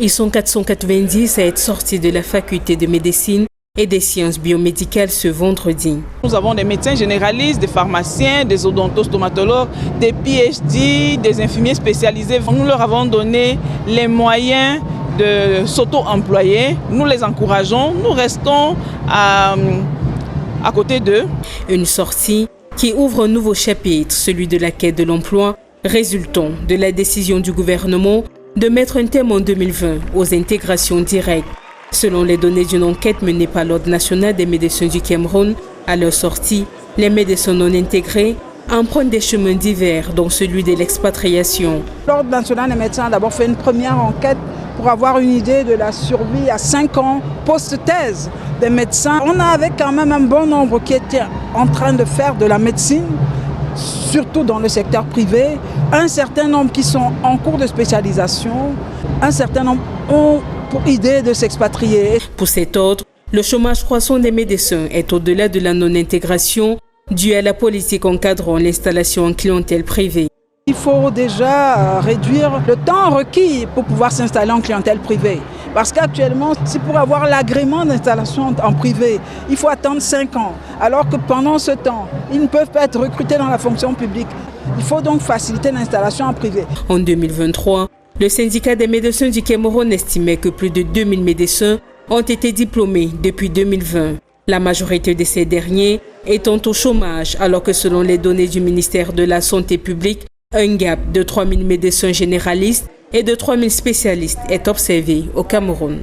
Ils sont 490 à être sortis de la faculté de médecine et des sciences biomédicales ce vendredi. Nous avons des médecins généralistes, des pharmaciens, des odontostomatologues, des PhD, des infirmiers spécialisés. Nous leur avons donné les moyens de s'auto-employer. Nous les encourageons, nous restons à côté d'eux. Une sortie qui ouvre un nouveau chapitre, celui de la quête de l'emploi, résultant de la décision du gouvernement de mettre un terme en 2020 aux intégrations directes. Selon les données d'une enquête menée par l'Ordre national des médecins du Cameroun, à leur sortie, les médecins non intégrés empruntent des chemins divers, dont celui de l'expatriation. L'Ordre national des médecins a d'abord fait une première enquête pour avoir une idée de la survie à 5 ans post-thèse des médecins. On avait quand même un bon nombre qui étaient en train de faire de la médecine, surtout dans le secteur privé, un certain nombre qui sont en cours de spécialisation, un certain nombre ont pour idée de s'expatrier. Pour cet ordre, le chômage croissant des médecins est au-delà de la non-intégration due à la politique encadrant l'installation en clientèle privée. Il faut déjà réduire le temps requis pour pouvoir s'installer en clientèle privée. Parce qu'actuellement, si pour avoir l'agrément d'installation en privé, il faut attendre 5 ans. Alors que pendant ce temps, ils ne peuvent pas être recrutés dans la fonction publique. Il faut donc faciliter l'installation en privé. En 2023, le syndicat des médecins du Cameroun estimait que plus de 2000 médecins ont été diplômés depuis 2020. La majorité de ces derniers étant au chômage, alors que selon les données du ministère de la Santé publique, un gap de 3000 médecins généralistes et de 3000 spécialistes est observé au Cameroun.